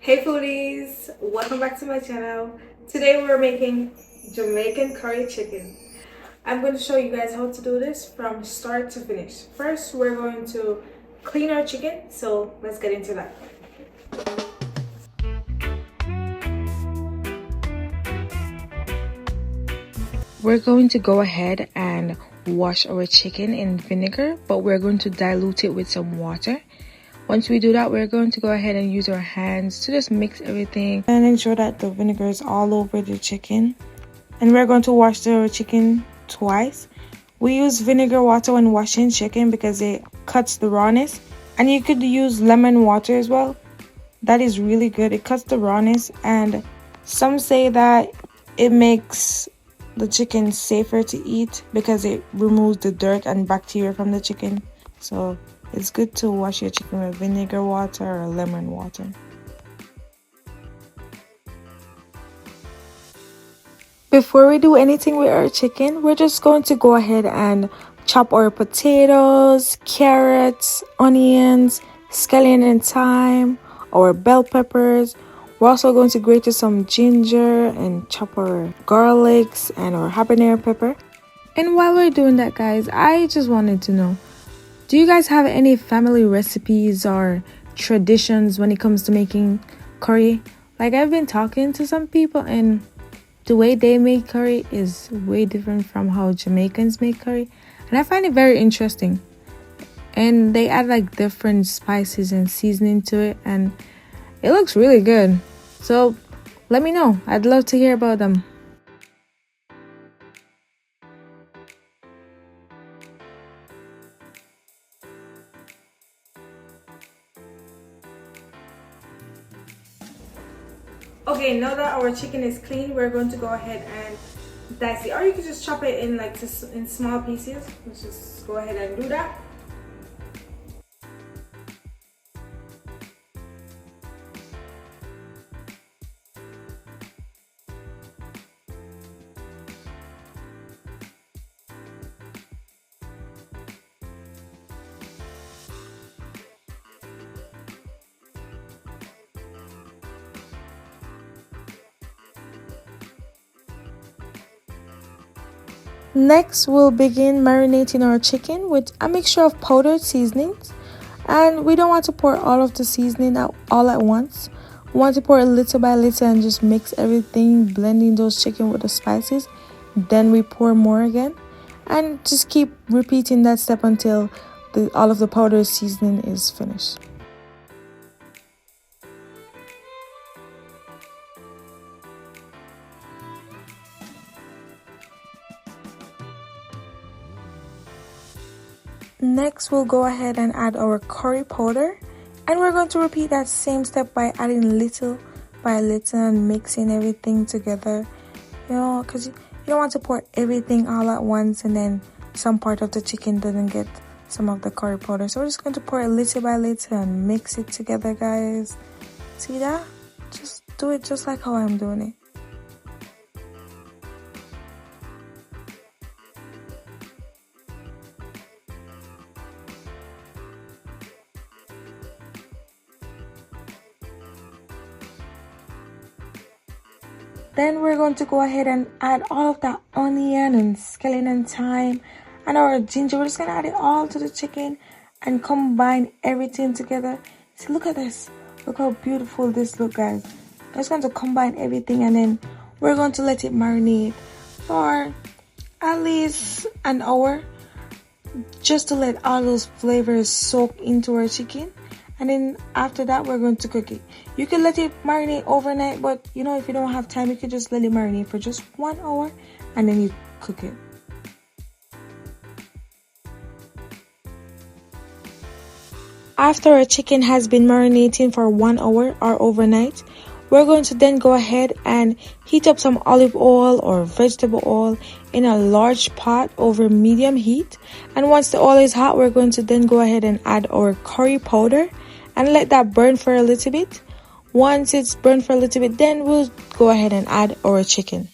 Hey foodies, welcome back to my channel. Today we're making Jamaican curry chicken. I'm going to show you guys how to do this from start to finish. First, we're going to clean our chicken, so let's get into that. We're going to go ahead and wash our chicken in vinegar, but we're going to dilute it with some water. Once we do that, we're going to go ahead and use our hands to just mix everything and ensure that the vinegar is all over the chicken. And we're going to wash the chicken twice. We use vinegar water when washing chicken because it cuts the rawness. And you could use lemon water as well. That is really good. It cuts the rawness, and some say that it makes the chicken safer to eat because it removes the dirt and bacteria from the chicken. So it's good to wash your chicken with vinegar water or lemon water. Before we do anything with our chicken, we're just going to go ahead and chop our potatoes, carrots, onions, scallion and thyme, our bell peppers. We're also going to grate some ginger and chop our garlics and our habanero pepper. And while we're doing that, guys, I just wanted to know, do you guys have any family recipes or traditions when it comes to making curry? Like, I've been talking to some people, and the way they make curry is way different from how Jamaicans make curry. And I find it very interesting. And they add like different spices and seasoning to it, and it looks really good. So let me know. I'd love to hear about them. Okay, now that our chicken is clean, we're going to go ahead and dice it. Or you can just chop it in like in small pieces. Let's just go ahead and do that. Next, we'll begin marinating our chicken with a mixture of powdered seasonings. And we don't want to pour all of the seasoning out all at once. We want to pour it little by little and just mix everything, blending those chicken with the spices. Then we pour more again. And just keep repeating that step until all of the powdered seasoning is finished. Next, we'll go ahead and add our curry powder, and we're going to repeat that same step by adding little by little and mixing everything together, because you don't want to pour everything all at once and then some part of the chicken doesn't get some of the curry powder. So we're just going to pour it little by little and mix it together, guys. See that? Just do it just like how I'm doing it. Then we're going to go ahead and add all of that onion and scallion and thyme and our ginger. We're just going to add it all to the chicken and combine everything together. See, look at this. Look how beautiful this looks, guys. I'm just going to combine everything, and then we're going to let it marinate for at least an hour, just to let all those flavors soak into our chicken. And then after that, we're going to cook it. You can let it marinate overnight, but if you don't have time, you can just let it marinate for just 1 hour and then you cook it. After our chicken has been marinating for 1 hour or overnight, we're going to then go ahead and heat up some olive oil or vegetable oil in a large pot over medium heat. And once the oil is hot, we're going to then go ahead and add our curry powder and let that burn for a little bit. Once it's burned for a little bit, then we'll go ahead and add our chicken.